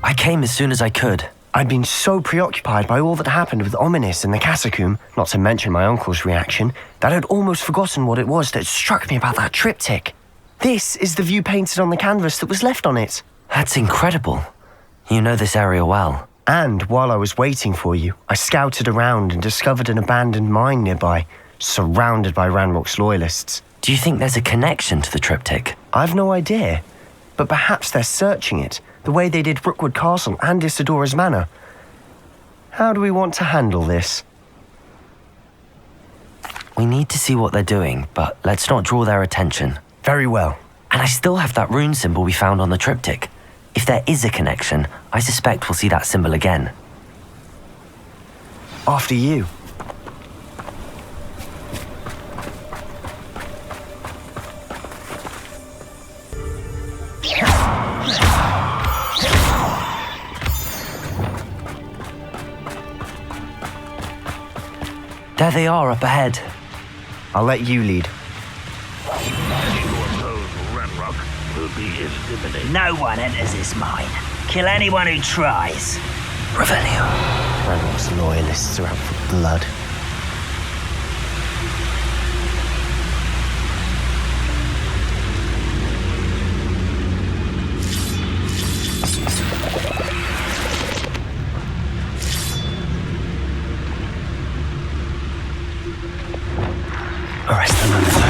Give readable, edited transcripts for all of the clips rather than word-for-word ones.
I came as soon as I could. I'd been so preoccupied by all that happened with Ominis and the catacomb, not to mention my uncle's reaction, that I'd almost forgotten what it was that struck me about that triptych. This is the view painted on the canvas that was left on it. That's incredible. You know this area well. And while I was waiting for you, I scouted around and discovered an abandoned mine nearby, surrounded by Ranrock's loyalists. Do you think there's a connection to the triptych? I've no idea, but perhaps they're searching it, the way they did Rookwood Castle and Isidora's Manor. How do we want to handle this? We need to see what they're doing, but let's not draw their attention. Very well. And I still have that rune symbol we found on the triptych. If there is a connection, I suspect we'll see that symbol again. After you. There they are up ahead. I'll let you lead. No one enters this mine. Kill anyone who tries. Revelio. Ranrock's loyalists are out for blood. Arrest them under.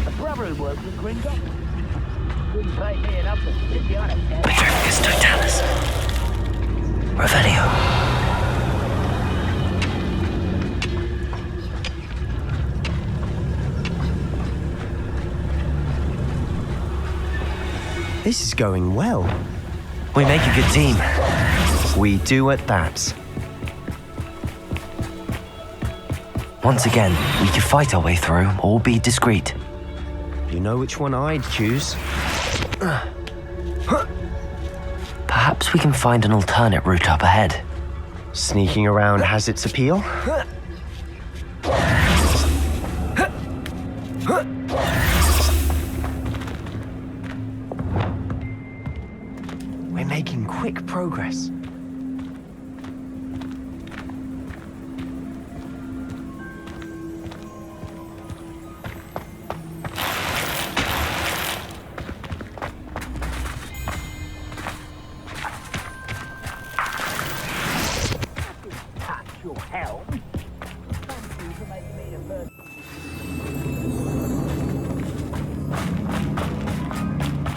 A brother who worked with Gringo. Wouldn't pay me enough to sit behind a tent. Petrificus totalis. Revelio. This is going well. We make a good team. We do at that. Once again, we can fight our way through or be discreet. You know which one I'd choose. Perhaps we can find an alternate route up ahead. Sneaking around has its appeal. We're making quick progress.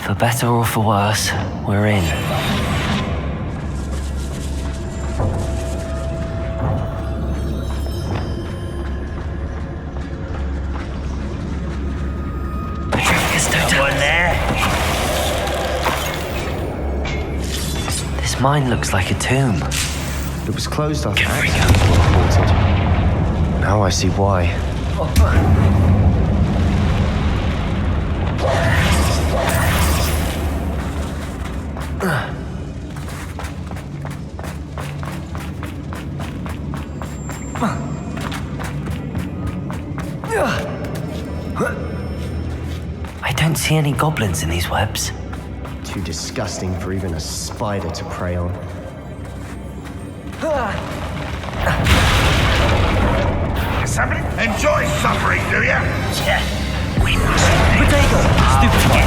For better or for worse, we're in. Petrificus totalis. There. This mine looks like a tomb. It was closed after accident reported. Now I see why. I don't see any goblins in these webs. Too disgusting for even a spider to prey on. Enjoy suffering, do you? Yeah. We must. Potato! Stupid one!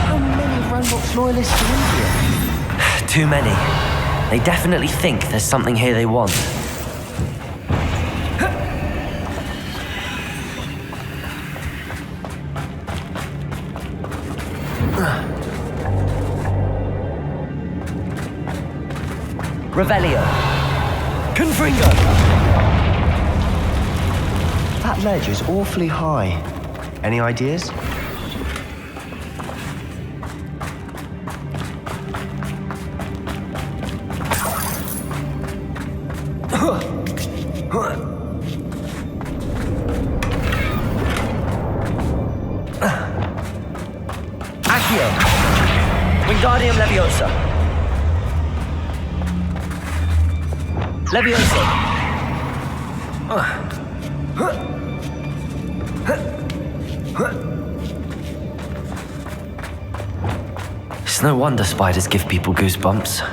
How many Ranrock's loyalists are in here? Too many. They definitely think there's something here they want. Revelio. Confringo. That ledge is awfully high. Any ideas? Accio! Wingardium Leviosa! Leviosa! It's no wonder spiders give people goosebumps.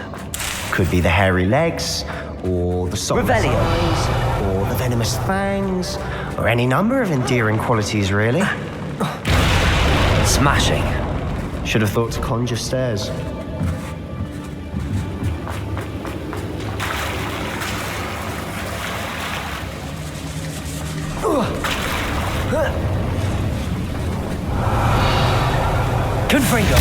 Could be the hairy legs, or the soft Revelio. eyes, or the venomous fangs, or any number of endearing qualities, really. Smashing. Should have thought to conjure stairs. Confringo!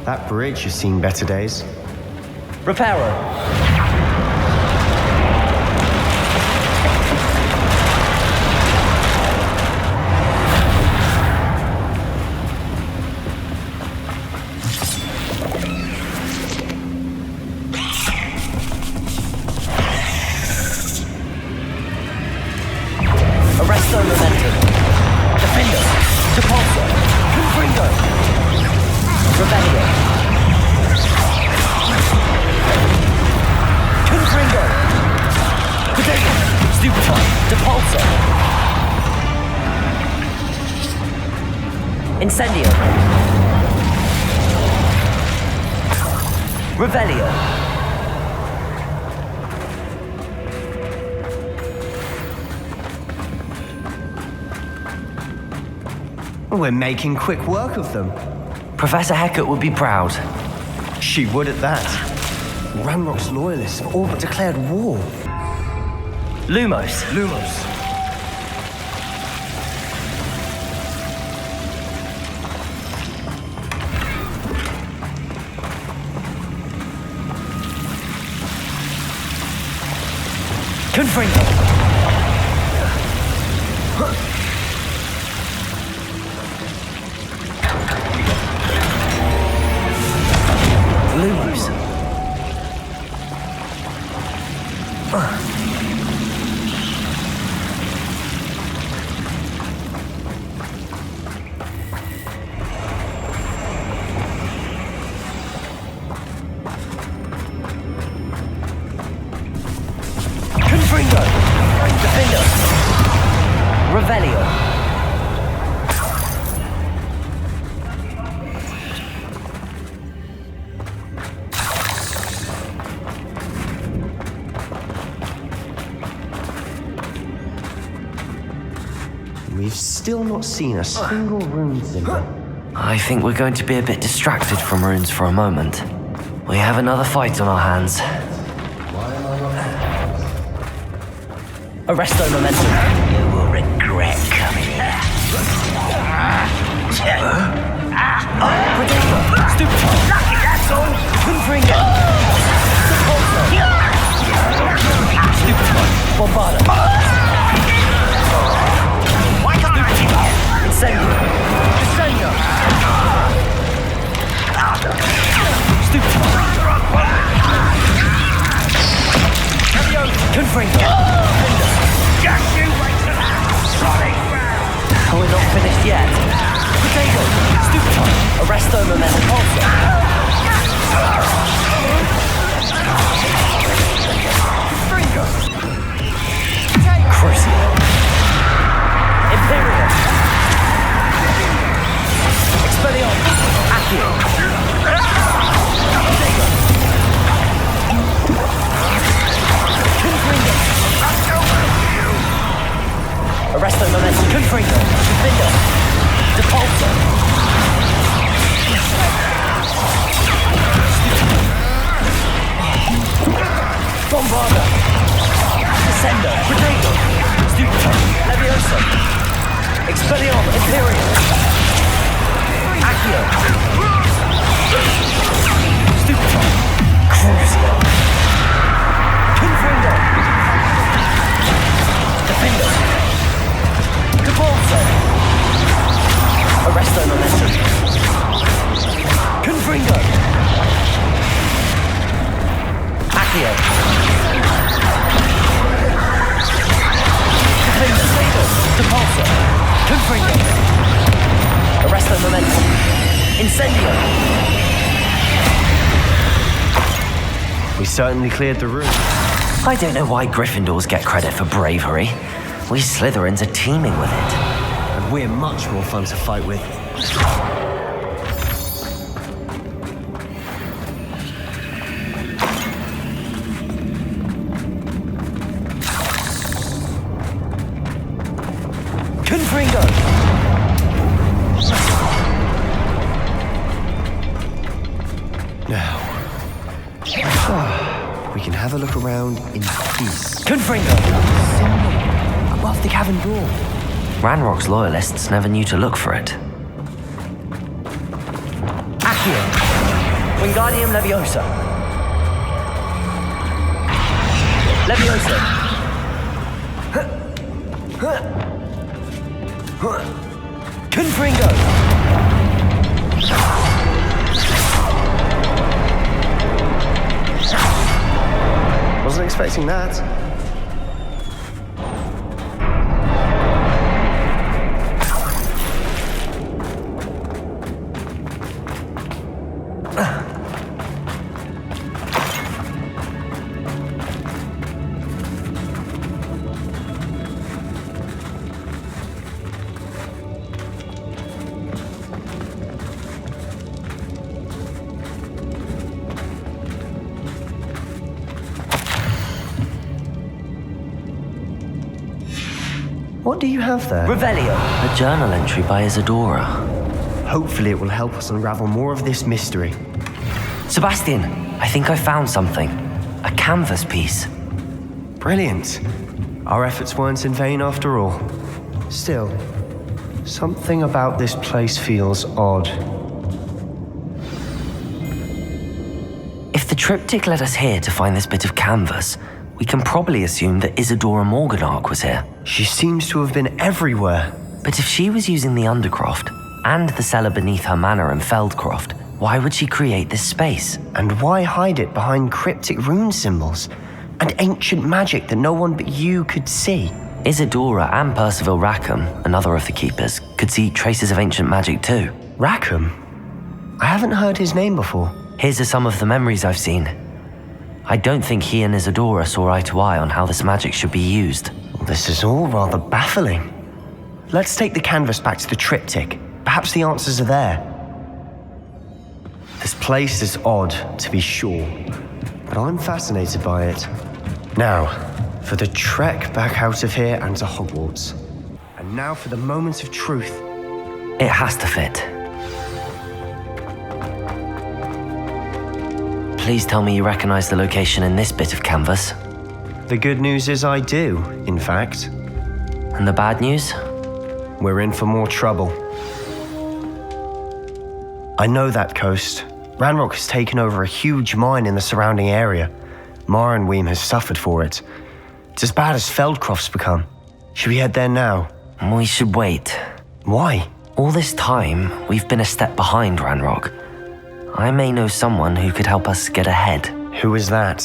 That bridge has seen better days. Reparo! Arresto Momentum. Defender. Depulso. Confringo. Revelio. Confringo. Potato. Stupefy. Depulso. Incendio. Revelio. We're making quick work of them. Professor Hecat would be proud. She would at that. Ranrock's loyalists have all but declared war. Lumos. Confringo. Lumos. Confringo. Defender. Revelio. We've still not seen a single rune symbol. I think we're going to be a bit distracted from runes for a moment. We have another fight on our hands. Arresto Momentum. You will regret coming here. Predictor. Stupefy. Lucky, that's all. Confringo. Depulso. Stupefy. Bombarda. Incendio. Incendio. Stupefy. Confringo. Just you wait till that. Sorry, We're not finished yet. Potato. Stupefy. Arresto Momentum. Pulsar. Confringo. Crucio. Imperial. Expelliarmus. Accio. Potato. Confringo. Arresto Momentum. Confringo. Defender. Depulso. Bombarda. Descender. Potato. Stupefy. Leviosa. Expelliarmus. Imperial. Accio. Stupefy. Crucio. Confringo. Defender. Depulso. Arresto Momentum. Confringo. Accio. Defender stable. Depulsor. Confringo. Arresto momentum. Incendio. We certainly cleared the room. I don't know why Gryffindors get credit for bravery. We Slytherins are teeming with it. And we're much more fun to fight with. Confringo! Now, we can have a look around in peace. Confringo! Above the cavern door. Ranrock's loyalists never knew to look for it. Accio! Wingardium Leviosa! Leviosa! Confringo! Wasn't expecting that. What do you have there? Revelio. A journal entry by Isadora. Hopefully it will help us unravel more of this mystery. Sebastian, I think I found something. A canvas piece. Brilliant. Our efforts weren't in vain after all. Still, something about this place feels odd. If the triptych led us here to find this bit of canvas, we can probably assume that Isadora Morganach was here. She seems to have been everywhere. But if she was using the Undercroft and the cellar beneath her manor in Feldcroft, why would she create this space? And why hide it behind cryptic rune symbols and ancient magic that no one but you could see? Isadora and Percival Rackham, another of the keepers, could see traces of ancient magic too. Rackham? I haven't heard his name before. His are some of the memories I've seen. I don't think he and Isadora saw eye to eye on how this magic should be used. This is all rather baffling. Let's take the canvas back to the triptych. Perhaps the answers are there. This place is odd, to be sure, but I'm fascinated by it. Now, for the trek back out of here and to Hogwarts. And now for the moment of truth. It has to fit. Please tell me you recognize the location in this bit of canvas. The good news is I do, in fact. And the bad news? We're in for more trouble. I know that coast. Ranrock has taken over a huge mine in the surrounding area. Marrenweem has suffered for it. It's as bad as Feldcroft's become. Should we head there now? We should wait. Why? All this time, we've been a step behind Ranrock. I may know someone who could help us get ahead. Who is that?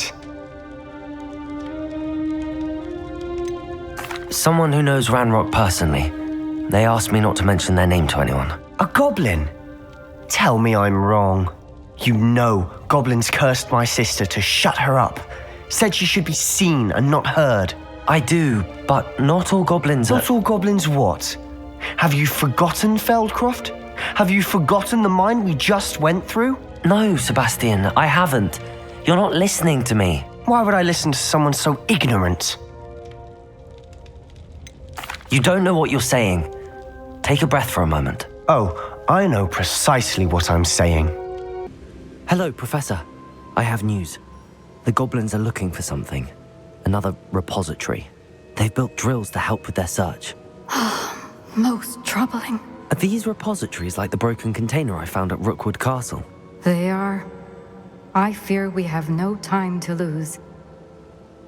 Someone who knows Ranrock personally. They asked me not to mention their name to anyone. A goblin? Tell me I'm wrong. You know goblins cursed my sister to shut her up. Said she should be seen and not heard. I do, but not all goblins are... Not all goblins what? Have you forgotten Feldcroft? Have you forgotten the mine we just went through? No, Sebastian, I haven't. You're not listening to me. Why would I listen to someone so ignorant? You don't know what you're saying. Take a breath for a moment. Oh, I know precisely what I'm saying. Hello, Professor. I have news. The goblins are looking for something. Another repository. They've built drills to help with their search. Most troubling. Are these repositories like the broken container I found at Rookwood Castle? They are. I fear we have no time to lose.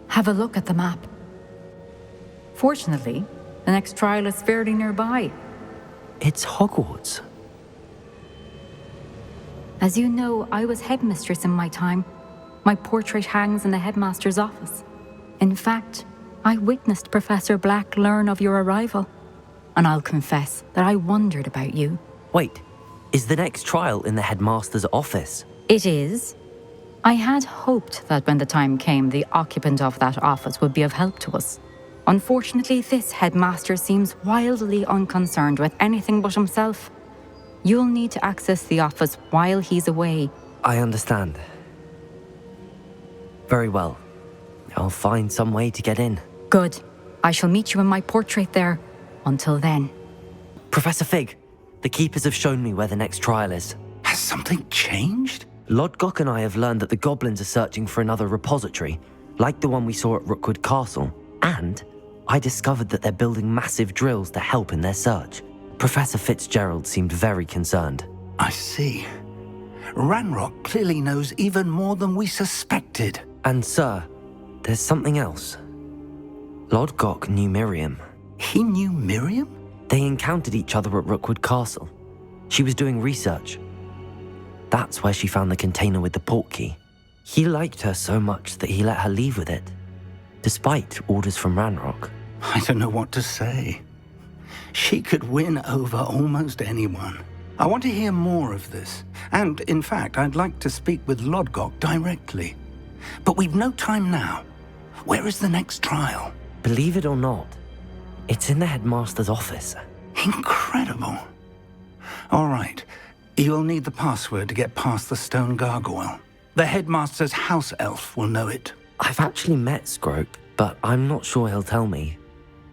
Have a look at the map. Fortunately, the next trial is fairly nearby. It's Hogwarts. As you know, I was headmistress in my time. My portrait hangs in the headmaster's office. In fact, I witnessed Professor Black learn of your arrival. And I'll confess that I wondered about you. Wait, is the next trial in the headmaster's office? It is. I had hoped that when the time came, the occupant of that office would be of help to us. Unfortunately, this headmaster seems wildly unconcerned with anything but himself. You'll need to access the office while he's away. I understand. Very well. I'll find some way to get in. Good. I shall meet you in my portrait there. Until then. Professor Fig, the keepers have shown me where the next trial is. Has something changed? Lodgok and I have learned that the goblins are searching for another repository, like the one we saw at Rookwood Castle. And I discovered that they're building massive drills to help in their search. Professor Fitzgerald seemed very concerned. I see. Ranrock clearly knows even more than we suspected. And sir, there's something else. Lodgok knew Miriam. He knew Miriam? They encountered each other at Rookwood Castle. She was doing research. That's where she found the container with the portkey. He liked her so much that he let her leave with it, despite orders from Ranrock. I don't know what to say. She could win over almost anyone. I want to hear more of this. And, in fact, I'd like to speak with Lodgok directly. But we've no time now. Where is the next trial? Believe it or not, it's in the headmaster's office. Incredible. All right. You'll need the password to get past the stone gargoyle. The headmaster's house elf will know it. I've actually met Scrope, but I'm not sure he'll tell me.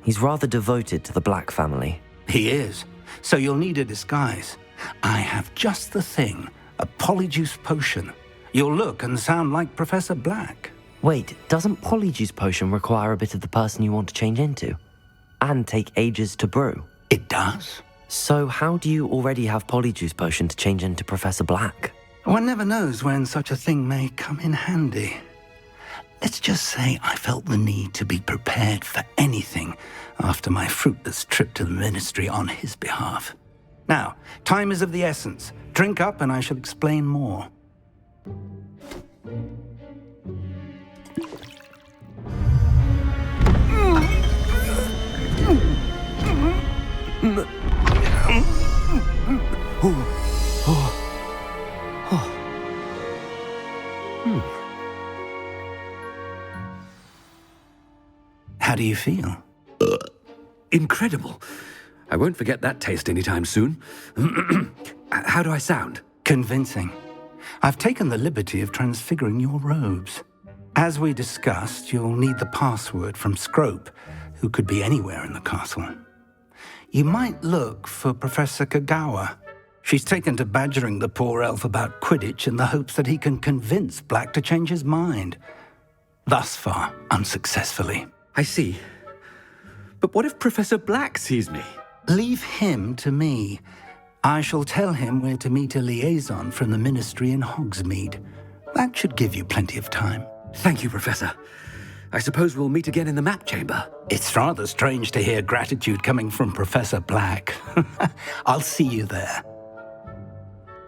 He's rather devoted to the Black family. He is. So you'll need a disguise. I have just the thing. A polyjuice potion. You'll look and sound like Professor Black. Wait, doesn't Polyjuice Potion require a bit of the person you want to change into? And take ages to brew? It does. So how do you already have Polyjuice Potion to change into Professor Black? One never knows when such a thing may come in handy. Let's just say I felt the need to be prepared for anything after my fruitless trip to the ministry on his behalf. Now, time is of the essence. Drink up and I shall explain more. How do you feel? Incredible. I won't forget that taste anytime soon. How do I sound? Convincing. I've taken the liberty of transfiguring your robes. As we discussed, you'll need the password from Scrope, who could be anywhere in the castle. You might look for Professor Kagawa. She's taken to badgering the poor elf about Quidditch in the hopes that he can convince Black to change his mind. Thus far, unsuccessfully. I see. But what if Professor Black sees me? Leave him to me. I shall tell him where to meet a liaison from the ministry in Hogsmeade. That should give you plenty of time. Thank you, Professor. I suppose we'll meet again in the map chamber. It's rather strange to hear gratitude coming from Professor Black. I'll see you there.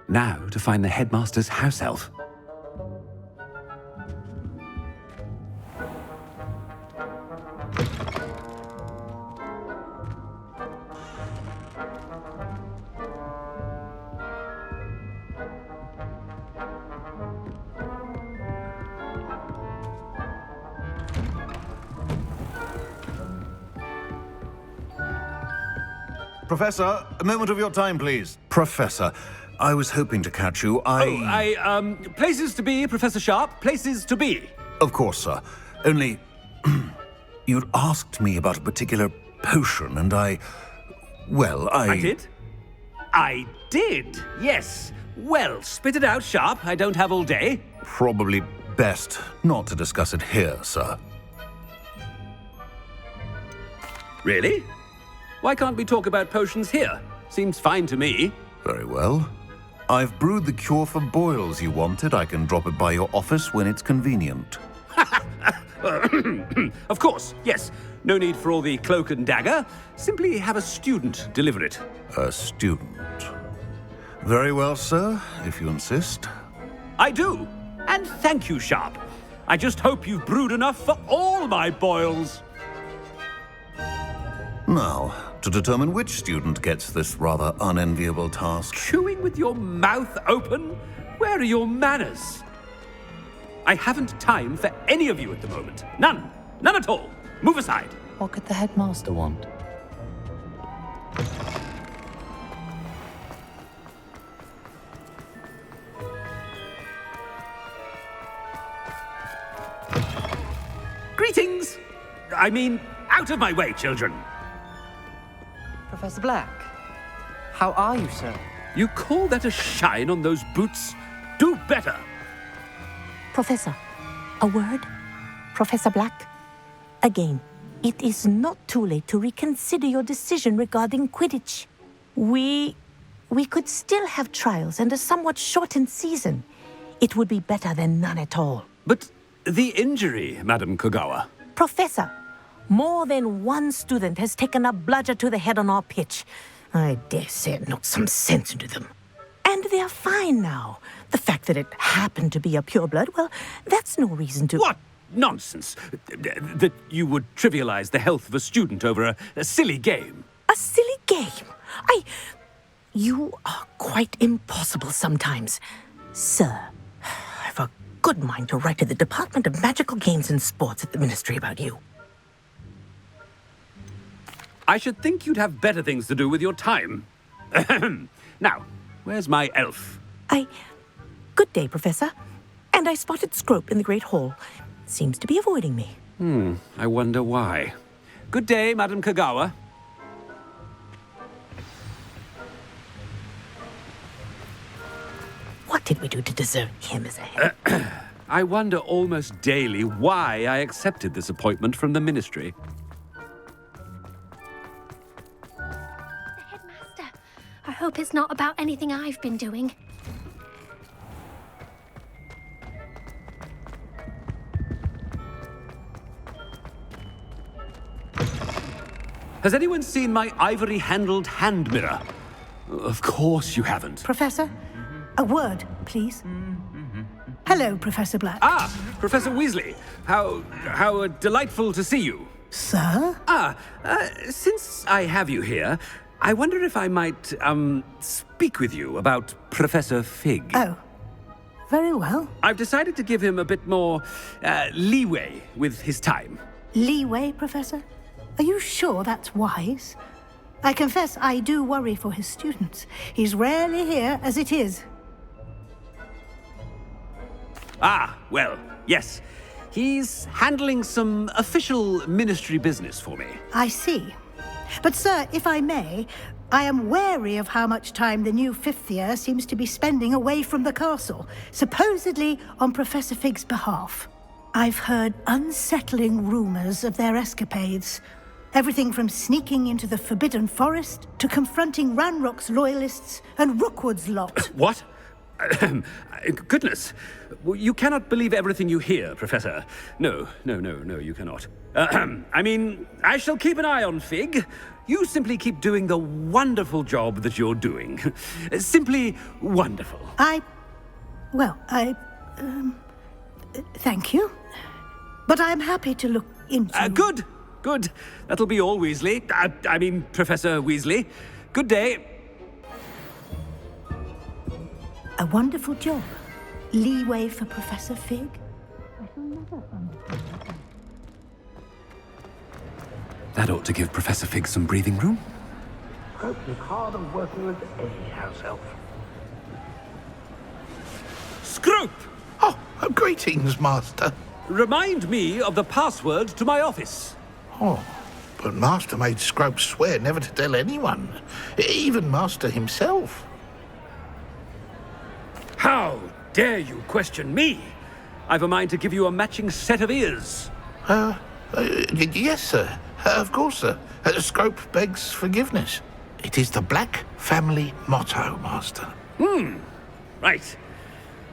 Now to find the headmaster's house elf. Professor, a moment of your time, please. Professor, I was hoping to catch you. Places to be, Professor Sharp. Places to be. Of course, sir. Only, you'd asked me about a particular potion, and I did? I did, yes. Well, spit it out, Sharp. I don't have all day. Probably best not to discuss it here, sir. Really? Why can't we talk about potions here? Seems fine to me. Very well. I've brewed the cure for boils you wanted. I can drop it by your office when it's convenient. Of course, yes. No need for all the cloak and dagger. Simply have a student deliver it. A student. Very well, sir, if you insist. I do. And thank you, Sharp. I just hope you've brewed enough for all my boils. Now, to determine which student gets this rather unenviable task. Chewing with your mouth open? Where are your manners? I haven't time for any of you at the moment. None. None at all. Move aside. What could the headmaster want? Greetings! I mean, out of my way, children. Professor Black, how are you, sir? You call that a shine on those boots? Do better! Professor, a word? Professor Black? Again, it is not too late to reconsider your decision regarding Quidditch. We could still have trials and a somewhat shortened season. It would be better than none at all. But the injury, Madam Kogawa. Professor, more than one student has taken a bludger to the head on our pitch. I dare say it knocked some sense into them. And they're fine now. The fact that it happened to be a pureblood, well, that's no reason to... What nonsense! That you would trivialize the health of a student over a silly game. A silly game? You are quite impossible sometimes. Sir, I've a good mind to write to the Department of Magical Games and Sports at the Ministry about you. I should think you'd have better things to do with your time. Now, where's my elf? Good day, Professor. And I spotted Scrope in the Great Hall. Seems to be avoiding me. I wonder why. Good day, Madam Kogawa. What did we do to deserve him as a head? I wonder almost daily why I accepted this appointment from the Ministry. The headmaster. I hope it's not about anything I've been doing. Has anyone seen my ivory-handled hand mirror? Of course you haven't. Professor, a word, please. Hello, Professor Black. Ah, Professor Weasley. How delightful to see you. Sir? Since I have you here, I wonder if I might, speak with you about Professor Fig. Oh, very well. I've decided to give him a bit more, leeway with his time. Leeway, Professor? Are you sure that's wise? I confess I do worry for his students. He's rarely here as it is. Well, yes. He's handling some official ministry business for me. I see. But, sir, if I may, I am wary of how much time the new fifth year seems to be spending away from the castle, supposedly on Professor Fig's behalf. I've heard unsettling rumors of their escapades. Everything from sneaking into the Forbidden Forest to confronting Ranrock's loyalists and Rookwood's lot. What? Goodness. You cannot believe everything you hear, Professor. No, you cannot. I mean, I shall keep an eye on Fig. You simply keep doing the wonderful job that you're doing. Simply wonderful. Thank you. But I'm happy to look into... Good. That'll be all, Weasley. I mean, Professor Weasley. Good day. A wonderful job. Leeway for Professor Fig. That ought to give Professor Fig some breathing room. Scrope is harder working with any house elf. Scrope! Oh, greetings, Master. Remind me of the password to my office. Oh, but Master made Scrope swear never to tell anyone, even Master himself. How dare you question me? I've a mind to give you a matching set of ears. Yes, sir. Of course, sir. Scrope begs forgiveness. It is the Black family motto, Master. Right.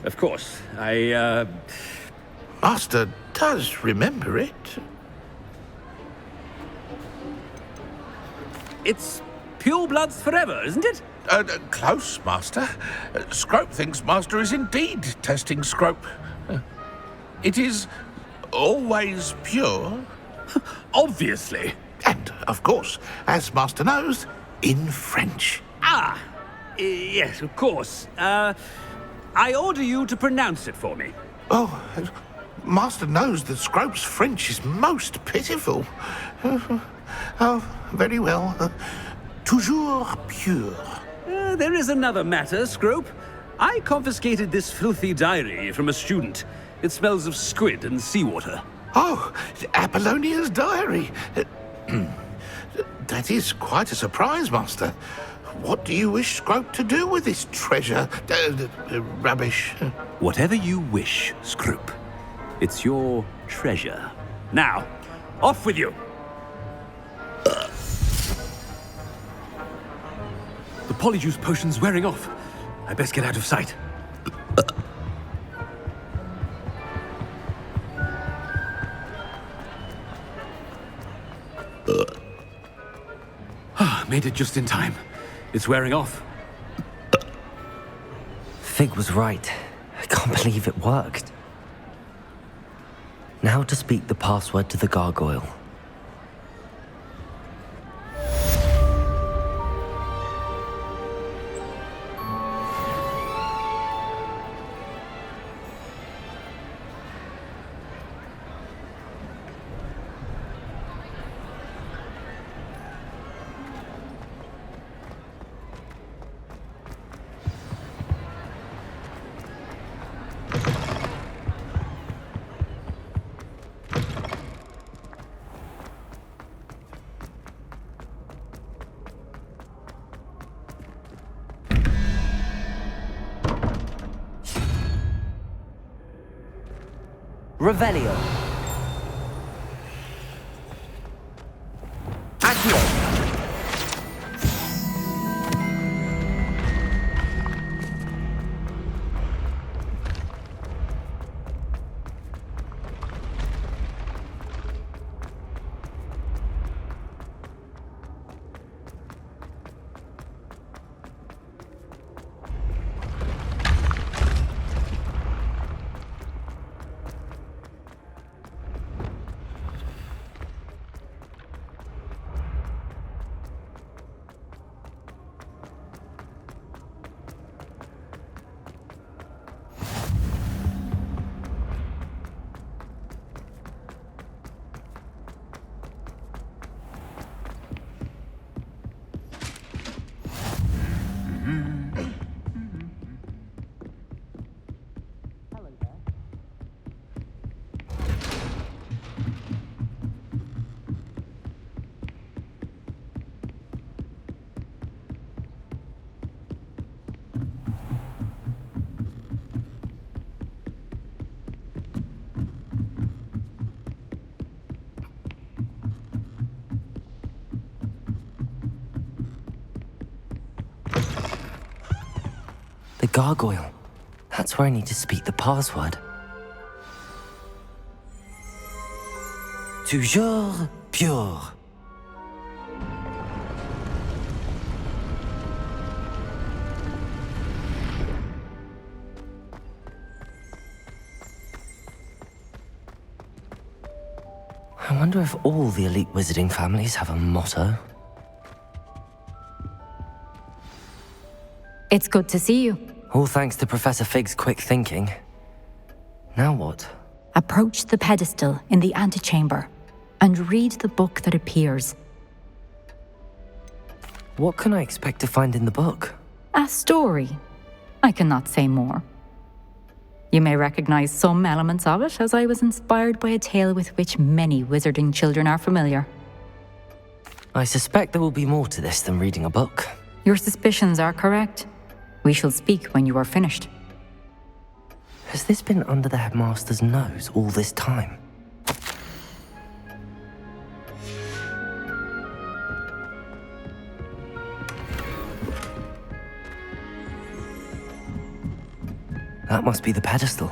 Of course. Master does remember it. It's purebloods forever, isn't it? Close, Master. Scrope thinks Master is indeed testing Scrope It is always pure. Obviously. And, of course, as Master knows, in French. Ah, yes, of course. I order you to pronounce it for me. Oh, Master knows that Scrope's French is most pitiful. Oh, very well. Toujours pure. There is another matter, Scrope. I confiscated this filthy diary from a student. It smells of squid and seawater. Oh, Apollonia's diary. That is quite a surprise, Master. What do you wish Scrope to do with this treasure? Rubbish. Whatever you wish, Scrope. It's your treasure. Now, off with you! The polyjuice potion's wearing off. I best get out of sight. Made it just in time. It's wearing off. Fig was right. I can't believe it worked. Now to speak the password to the gargoyle. Revelio. Accio. The gargoyle. That's where I need to speak the password. Toujours pure. I wonder if all the elite wizarding families have a motto. It's good to see you. All thanks to Professor Fig's quick thinking. Now what? Approach the pedestal in the antechamber and read the book that appears. What can I expect to find in the book? A story. I cannot say more. You may recognize some elements of it, as I was inspired by a tale with which many wizarding children are familiar. I suspect there will be more to this than reading a book. Your suspicions are correct. We shall speak when you are finished. Has this been under the headmaster's nose all this time? That must be the pedestal.